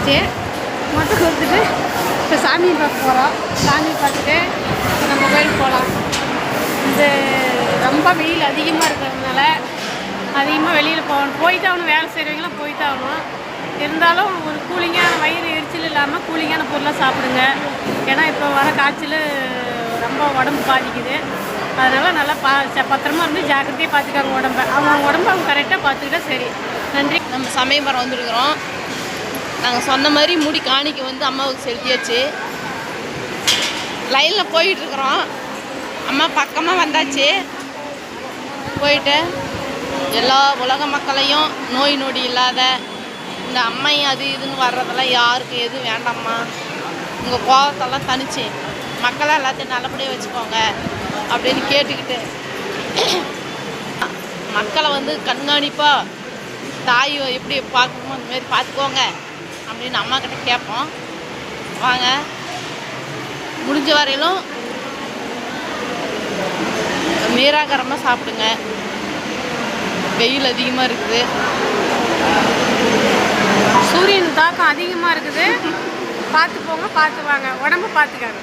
கொடுத்தாச்சு. மொட்டை கொடுத்துட்டு இப்போ சாமியை பார்க்க போகிறோம். சாமி பார்த்துட்டு நம்ம கோயிலுக்கு போகலாம். இந்த ரொம்ப வெயில் அதிகமாக இருக்கிறதுனால அதிகமாக வெளியில் போய்த்தாகணும். வேலை செய்கிறவங்களாம் போய்த்தாகணும். இருந்தாலும் ஒரு கூலிங்கான வயிறு எரிச்சல் இல்லாமல் கூலிங்கான பொருளாக சாப்பிடுங்க. ஏன்னா இப்போ வர காய்ச்சல் ரொம்ப உடம்பு பாதிக்குது. அதனால் நல்லா பத்திரமா இருந்து ஜாக்கிரதையாக பார்த்துக்காங்க உடம்பை. அவங்க உடம்பு அவங்க கரெக்டாக பார்த்துக்கிட்டா சரி. நன்றி. நம்ம சமயபுரம் வந்துருக்குறோம். நாங்கள் சொன்ன மாதிரி முடி காணிக்க வந்து அம்மாவுக்கு செலுத்தியாச்சு. லைனில் போயிட்டுருக்குறோம். அம்மா பக்கமாக வந்தாச்சு. போயிட்டு எல்லா உலக மக்களையும் நோய் நொடி இல்லாத இந்த அம்மை அது இதுன்னு வர்றதெல்லாம் யாருக்கும் எதுவும் வேண்டாம்மா. உங்கள் கோபத்தெல்லாம் தனிச்சு மக்களை எல்லாத்தையும் நல்லபடியாக வச்சுக்கோங்க அப்படின்னு கேட்டுக்கிட்டு மக்களை வந்து கண்காணிப்பாக தாய் எப்படி பார்க்கணுமோ அந்தமாரி பார்த்துக்கோங்க அப்படின்னு அம்மாக்கிட்ட கேட்போம். வாங்க, முடிஞ்ச வரையிலும் நீராகாரமாக சாப்பிடுங்க. வெயில் அதிகமாக இருக்குது. சூரியன் தாக்கம் அதிகமாக இருக்குது. பார்த்து போங்க, பார்த்து வாங்க. உடம்பு பார்த்துக்காங்க.